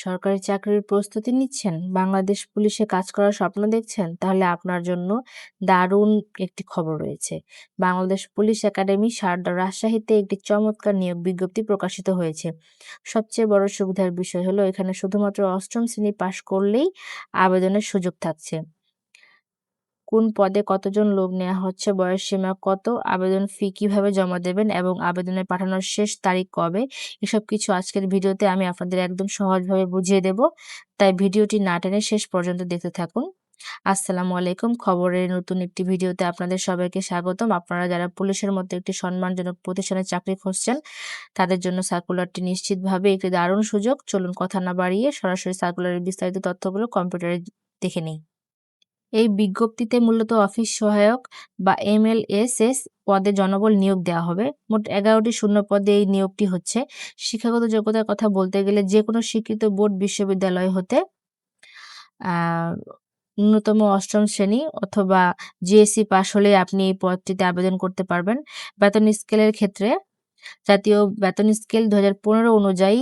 সরকারি চাকরির প্রস্তুতি নিচ্ছেন? বাংলাদেশ পুলিশে কাজ করার স্বপ্ন দেখছেন? তাহলে আপনার জন্য দারুণ একটি খবর রয়েছে। বাংলাদেশ পুলিশ একাডেমি রাজশাহীতে একটি চমৎকার নিয়োগ বিজ্ঞপ্তি প্রকাশিত হয়েছে। সবচেয়ে বড় সুবিধার বিষয় হলো এখানে শুধুমাত্র ৮ম শ্রেণী পাশ করলেই আবেদনের সুযোগ থাকছে। কোন পদে কতজন লোক নেওয়া হচ্ছে, বয়সসীমা কত, আবেদন ফি কিভাবে জমা দেবেন এবং আবেদনের পাঠানোর শেষ তারিখ কবে, এসব কিছু আজকের ভিডিওতে আমি আপনাদের একদম সহজভাবে বুঝিয়ে দেব। তাই ভিডিওটি না টেনে শেষ পর্যন্ত দেখতে থাকুন। আসসালামু আলাইকুম। খবরের নতুন একটি ভিডিওতে আপনাদের সবাইকে স্বাগতম। আপনারা যারা পুলিশের মতো একটি সম্মানজনক প্রতিষ্ঠানে চাকরি খুঁজছেন, তাদের জন্য সার্কুলারটি নিশ্চিতভাবে একটি দারুণ সুযোগ। চলুন কথা না বাড়িয়ে সরাসরি সার্কুলারের বিস্তারিত তথ্যগুলো কম্পিউটারে দেখে নিই। এই বিজ্ঞপ্তিতে মূলত অফিস সহায়ক বা এমএলএসএস পদে জনবল নিয়োগ দেওয়া হবে। মোট ১১টি শূন্য পদে এই নিয়োগটি হচ্ছে। শিক্ষাগত যোগ্যতার কথা বলতে গেলে যেকোনো স্বীকৃত বোর্ড বিশ্ববিদ্যালয় হতে আ ন্যূনতম ৮ম শ্রেণী অথবা জিএসসি পাস হলেই আপনি এই পদটিতে আবেদন করতে পারবেন। বেতন স্কেলের ক্ষেত্রে জাতীয় বেতন স্কেল ২০১৫ অনুযায়ী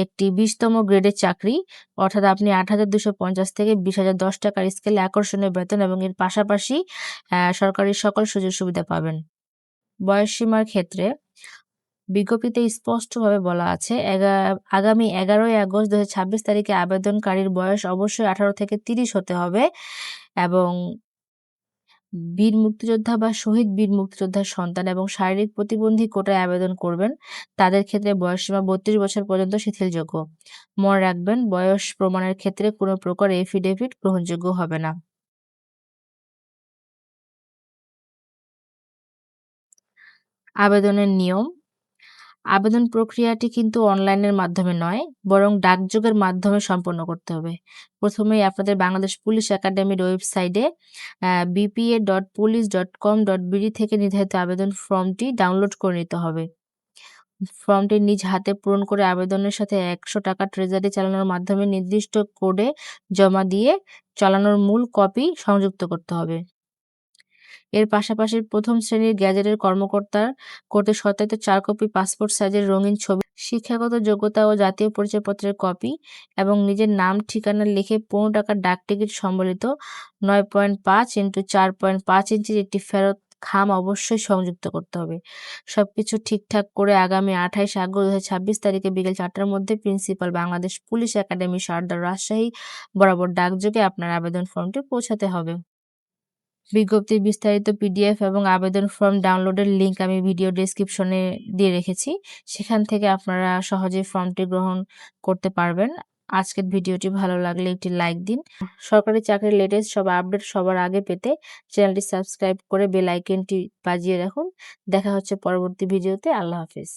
একটি ২০তম গ্রেডের চাকরি, অর্থাৎ আপনি ৮,২৫০ থেকে ২০,০১০ টাকার স্কেলে আকর্ষণীয় বেতন এবং এর পাশাপাশি সরকারি সকল সুযোগ সুবিধা পাবেন। বয়সসীমার ক্ষেত্রে বিজ্ঞপ্তিতে স্পষ্টভাবে বলা আছে আগামী ১১ই আগস্ট ২০২৬ তারিখে আবেদনকারীর বয়স অবশ্যই ১৮ থেকে ৩০ হতে হবে এবং বীর মুক্তিযোদ্ধা বা শহীদ বীর মুক্তিযোদ্ধার সন্তান এবং শারীরিক প্রতিবন্ধী কোটায় আবেদন করবেন, তাদের ক্ষেত্রে বয়সসীমা ৩২ বছর পর্যন্ত শিথিলযোগ্য। মনে রাখবেন, বয়স প্রমাণের ক্ষেত্রে কোনো প্রকার এফিডেভিট গ্রহণযোগ্য হবে না। আবেদনের নিয়ম। আবেদন প্রক্রিয়াটি কিন্তু অনলাইনের মাধ্যমে নয়, বরং ডাকযোগের মাধ্যমে সম্পন্ন করতে হবে। প্রথমেই আপনাদের বাংলাদেশ পুলিশ একাডেমির ওয়েবসাইটে bpa.police.com.bd থেকে নির্ধারিত আবেদন ফর্মটি ডাউনলোড করে নিতে হবে। ফর্মটি নিজ হাতে পূরণ করে আবেদনের সাথে ৳১০০ ট্রেজারি চালানোর মাধ্যমে নির্দিষ্ট কোডে জমা দিয়ে চালানোর মূল কপি সংযুক্ত করতে হবে। এর পাশাপাশি ১ম শ্রেণীর গেজেটের কর্মকর্তার কর্তৃক সত্যায়িত ৪ কপি পাসপোর্ট সাইজের রঙিন ছবি, শিক্ষাগত যোগ্যতা ও জাতীয় পরিচয়পত্রের কপি এবং নিজের নাম ঠিকানা লিখে ৳১৫ ডাকটিকিট সম্বলিত ৯.৫x৪.৫ ইঞ্চির একটি ফেরত খাম অবশ্যই সংযুক্ত করতে হবে। সবকিছু ঠিকঠাক করে আগামী ২৮ আগস্ট ২০২৬ তারিখে বিকেল ৪টার মধ্যে principal, Bangladesh police academy, Rajshahi বরাবর ডাকযোগে আপনার আবেদন ফর্মটি পৌঁছাতে হবে। বিজ্ঞপ্তির বিস্তারিত পিডিএফ এবং আবেদন ফর্ম ডাউনলোডের লিংক আমি ভিডিও ডেসক্রিপশনে দিয়ে রেখেছি। সেখান থেকে আপনারা সহজেই ফর্মটি গ্রহণ করতে পারবেন। আজকের ভিডিওটি ভালো লাগলে একটি লাইক দিন। সরকারি চাকরির লেটেস্ট সব আপডেট সবার আগে পেতে চ্যানেলটি সাবস্ক্রাইব করে বেল আইকনটি বাজিয়ে রাখুন। দেখা হচ্ছে পরবর্তী ভিডিওতে। আল্লাহ হাফেজ।